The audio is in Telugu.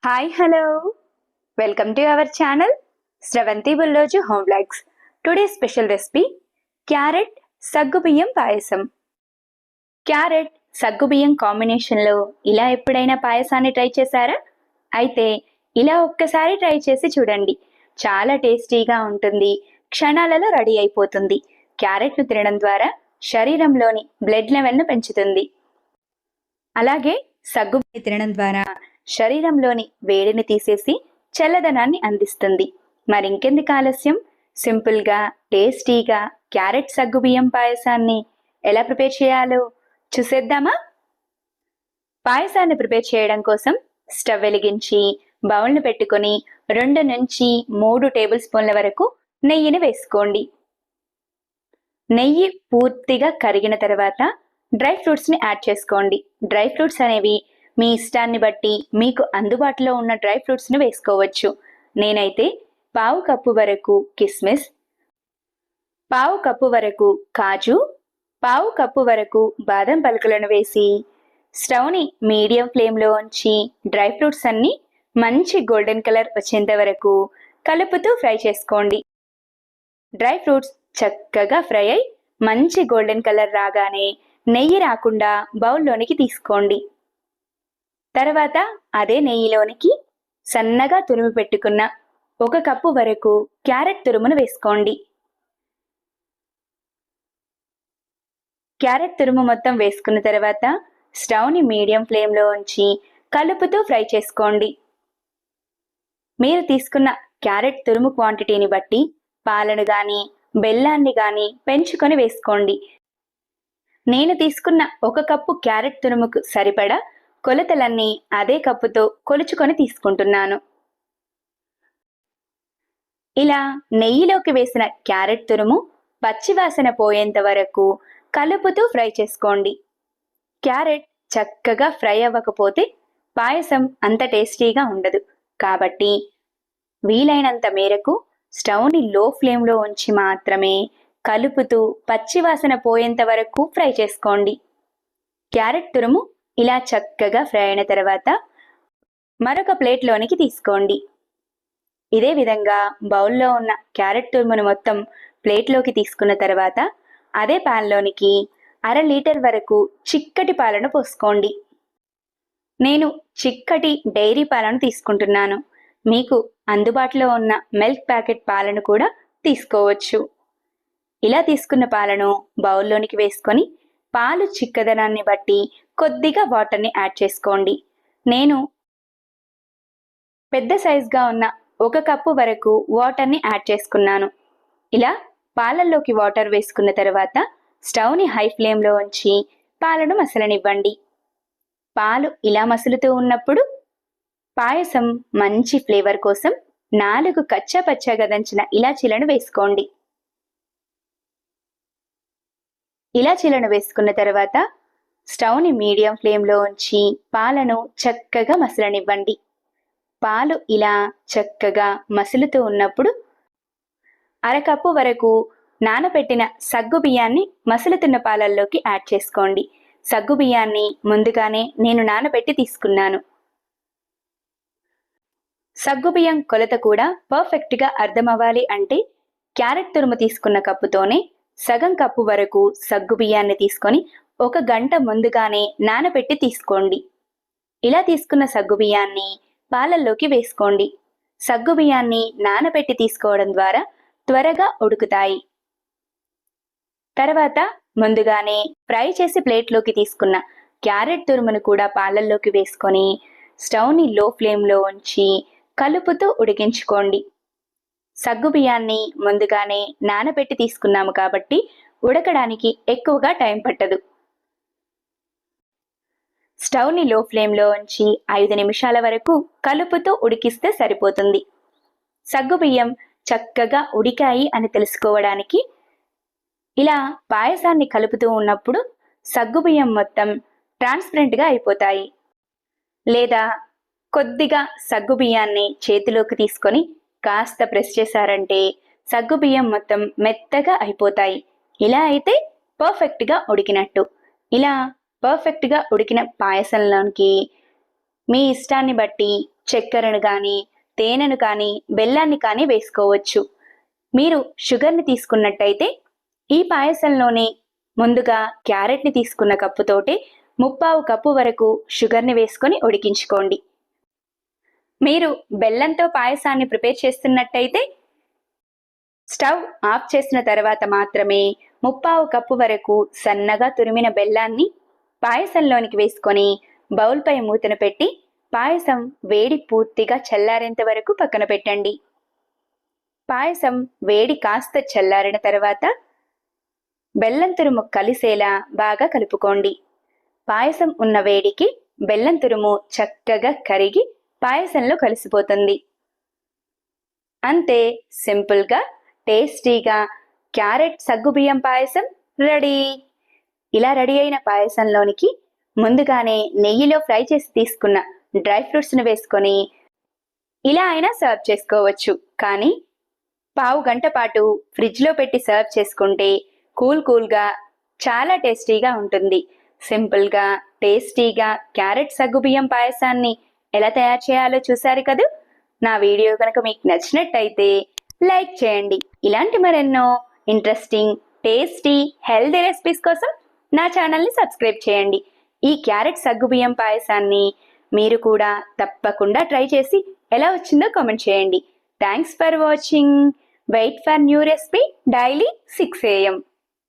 Hi hello welcome to our channel Sravanthi Bulloju home vlogs. Today special recipe carrot సగ్గుబియ్యం పాయసం. క్యారెట్ సగ్గుబియ్యం కాంబినేషన్లో ఇలా ఎప్పుడైనా పాయసాన్ని ట్రై చేశారా? అయితే ఇలా ఒక్కసారి ట్రై చేసి చూడండి. చాలా టేస్టీగా ఉంటుంది, క్షణాలలో రెడీ అయిపోతుంది. క్యారెట్ను తినడం ద్వారా శరీరంలోని బ్లడ్ లెవెల్ను పెంచుతుంది. అలాగే సగ్గుబియ్యం తినడం ద్వారా శరీరంలోని వేడిని తీసేసి చల్లదనాన్ని అందిస్తుంది. మరింకెందుకు ఆలస్యం, సింపుల్గా టేస్టీగా క్యారెట్ సగ్గుబియ్యం పాయసాన్ని ఎలా ప్రిపేర్ చేయాలో చూసేద్దామా? పాయసాన్ని ప్రిపేర్ చేయడం కోసం స్టవ్ వెలిగించి బౌల్ను పెట్టుకొని 2 నుంచి 3 టేబుల్ స్పూన్ల వరకు నెయ్యిని వేసుకోండి. నెయ్యి పూర్తిగా కరిగిన తర్వాత డ్రై ఫ్రూట్స్ని యాడ్ చేసుకోండి. డ్రై ఫ్రూట్స్ అనేవి మీ ఇష్టాన్ని బట్టి మీకు అందుబాటులో ఉన్న డ్రై ఫ్రూట్స్ని వేసుకోవచ్చు. నేనైతే 1/2 కప్పు వరకు కిస్మిస్, 1/2 కప్పు వరకు కాజు, 1/2 కప్పు వరకు బాదం పలుకులను వేసి స్టవ్ని మీడియం ఫ్లేమ్లో ఉంచి డ్రై ఫ్రూట్స్ అన్ని మంచి గోల్డెన్ కలర్ వచ్చేంత వరకు కలుపుతూ ఫ్రై చేసుకోండి. డ్రై ఫ్రూట్స్ చక్కగా ఫ్రై అయి మంచి గోల్డెన్ కలర్ రాగానే నెయ్యి రాకుండా బౌల్లోనికి తీసుకోండి. తర్వాత అదే నెయ్యిలోనికి సన్నగా తురిమి పెట్టుకున్న 1 కప్పు వరకు క్యారెట్ తురుమును వేసుకోండి. క్యారెట్ తురుము మొత్తం వేసుకున్న తర్వాత స్టవ్ని మీడియం ఫ్లేమ్లో ఉంచి కలుపుతూ ఫ్రై చేసుకోండి. మీరు తీసుకున్న క్యారెట్ తురుము క్వాంటిటీని బట్టి పాలను కానీ బెల్లాన్ని కానీ పెంచుకొని వేసుకోండి. నేను తీసుకున్న 1 కప్పు క్యారెట్ తురుముకు సరిపడా కొలతలన్నీ అదే కప్పుతో కొలుచుకొని తీసుకుంటున్నాను. ఇలా నెయ్యిలోకి వేసిన క్యారెట్ తురుము పచ్చివాసన పోయేంత వరకు కలుపుతూ ఫ్రై చేసుకోండి. క్యారెట్ చక్కగా ఫ్రై అవ్వకపోతే పాయసం అంత టేస్టీగా ఉండదు. కాబట్టి వీలైనంత మేరకు స్టవ్ని లో ఫ్లేమ్లో ఉంచి మాత్రమే కలుపుతూ పచ్చివాసన పోయేంత వరకు ఫ్రై చేసుకోండి. క్యారెట్ తురుము ఇలా చక్కగా ఫ్రై అయిన తర్వాత మరొక ప్లేట్లోనికి తీసుకోండి. ఇదే విధంగా బౌల్లో ఉన్న క్యారెట్ తురుమును మొత్తం ప్లేట్లోకి తీసుకున్న తర్వాత అదే ప్యాన్లోనికి 1/2 లీటర్ వరకు చిక్కటి పాలను పోసుకోండి. నేను చిక్కటి డైరీ పాలను తీసుకుంటున్నాను. మీకు అందుబాటులో ఉన్న మిల్క్ ప్యాకెట్ పాలను కూడా తీసుకోవచ్చు. ఇలా తీసుకున్న పాలను బౌల్లోనికి వేసుకొని పాలు చిక్కదనాన్ని బట్టి కొద్దిగా వాటర్ని యాడ్ చేసుకోండి. నేను పెద్ద సైజుగా ఉన్న 1 కప్పు వరకు వాటర్ని యాడ్ చేసుకున్నాను. ఇలా పాలల్లోకి వాటర్ వేసుకున్న తర్వాత స్టవ్ని హై ఫ్లేమ్లో ఉంచి పాలను మసలనివ్వండి. పాలు ఇలా మసులుతూ ఉన్నప్పుడు పాయసం మంచి ఫ్లేవర్ కోసం 4 కచ్చా పచ్చాగా దంచిన ఇలాచీలను వేసుకోండి. ఇలాచీలను వేసుకున్న తర్వాత స్టవ్ని మీడియం ఫ్లేమ్లో ఉంచి పాలను చక్కగా మసలనివ్వండి. పాలు ఇలా చక్కగా మసులుతూ ఉన్నప్పుడు 1/2 కప్పు వరకు నానబెట్టిన సగ్గు బియ్యాన్ని మసులుతున్న పాలల్లోకి యాడ్ చేసుకోండి. సగ్గు బియ్యాన్ని ముందుగానే నేను నానబెట్టి తీసుకున్నాను. సగ్గుబియ్యం కొలత కూడా పర్ఫెక్ట్గా అర్థమవ్వాలి అంటే క్యారెట్ తురుము తీసుకున్న కప్పుతోనే సగం కప్పు వరకు సగ్గుబియ్యాన్ని తీసుకొని 1 గంట ముందుగానే నానబెట్టి తీసుకోండి. ఇలా తీసుకున్న సగ్గుబియ్యాన్ని పాలల్లోకి వేసుకోండి. సగ్గుబియ్యాన్ని నానబెట్టి తీసుకోవడం ద్వారా త్వరగా ఉడుకుతాయి. తర్వాత ముందుగానే ఫ్రై చేసి ప్లేట్లోకి తీసుకున్న క్యారెట్ తురుమును కూడా పాలల్లోకి వేసుకొని స్టవ్ని లో ఫ్లేమ్లో ఉంచి కలుపుతూ ఉడికించుకోండి. సగ్గుబియ్యాన్ని ముందుగానే నానబెట్టి తీసుకున్నాము కాబట్టి ఉడకడానికి ఎక్కువగా టైం పట్టదు. స్టవ్ని లో ఫ్లేమ్లో ఉంచి 5 నిమిషాల వరకు కలుపుతూ ఉడికిస్తే సరిపోతుంది. సగ్గుబియ్యం చక్కగా ఉడికాయి అని తెలుసుకోవడానికి ఇలా పాయసాన్ని కలుపుతూ ఉన్నప్పుడు సగ్గుబియ్యం మొత్తం ట్రాన్స్పరెంట్గా అయిపోతాయి. లేదా కొద్దిగా సగ్గుబియ్యాన్ని చేతిలోకి తీసుకొని కాస్త ప్రెస్ చేశారంటే సగ్గుబియ్యం మొత్తం మెత్తగా అయిపోతాయి. ఇలా అయితే పర్ఫెక్ట్గా ఉడికినట్టు. ఇలా పర్ఫెక్ట్గా ఉడికిన పాయసంలోనికి మీ ఇష్టాన్ని బట్టి చక్కెరను కానీ, తేనెను కానీ, బెల్లాన్ని కానీ వేసుకోవచ్చు. మీరు షుగర్ని తీసుకున్నట్టయితే ఈ పాయసంలోనే ముందుగా క్యారెట్ని తీసుకున్న కప్పుతోటే 3/4 కప్పు వరకు షుగర్ని వేసుకొని ఉడికించుకోండి. మీరు బెల్లంతో పాయసాన్ని ప్రిపేర్ చేస్తున్నట్టయితే స్టవ్ ఆఫ్ చేసిన తర్వాత మాత్రమే 3/4 కప్పు వరకు సన్నగా తురిమిన బెల్లాన్ని పాయసంలోనికి వేసుకొని బౌల్పై మూతను పెట్టి పాయసం వేడి పూర్తిగా చల్లారేంత వరకు పక్కన పెట్టండి. పాయసం వేడి కాస్త చల్లారిన తర్వాత బెల్లం తురుము కలిసేలా బాగా కలుపుకోండి. పాయసం ఉన్న వేడికి బెల్లం తురుము చక్కగా కరిగి పాయసంలో కలిసిపోతుంది. అంతే, సింపుల్గా టేస్టీగా క్యారెట్ సగ్గుబియ్యం పాయసం రెడీ. ఇలా రెడీ అయిన పాయసంలోనికి ముందుగానే నెయ్యిలో ఫ్రై చేసి తీసుకున్న డ్రై ఫ్రూట్స్ను వేసుకొని ఇలా అయినా సర్వ్ చేసుకోవచ్చు. కానీ పావు గంట పాటు ఫ్రిడ్జ్లో పెట్టి సర్వ్ చేసుకుంటే కూల్గా చాలా టేస్టీగా ఉంటుంది. సింపుల్గా టేస్టీగా క్యారెట్ సగ్గుబియ్యం పాయసాన్ని ఎలా తయారు చేయాలో చూశారు కదూ. నా వీడియో కనుక మీకు నచ్చినట్టయితే లైక్ చేయండి. ఇలాంటి మరెన్నో ఇంట్రెస్టింగ్, టేస్టీ, హెల్దీ రెసిపీస్ కోసం నా ఛానల్ని సబ్స్క్రైబ్ చేయండి. ఈ క్యారెట్ సగ్గుబియ్యం పాయసాన్ని మీరు కూడా తప్పకుండా ట్రై చేసి ఎలా వచ్చిందో కామెంట్ చేయండి. Thanks for watching. Wait for new recipe daily 6 AM.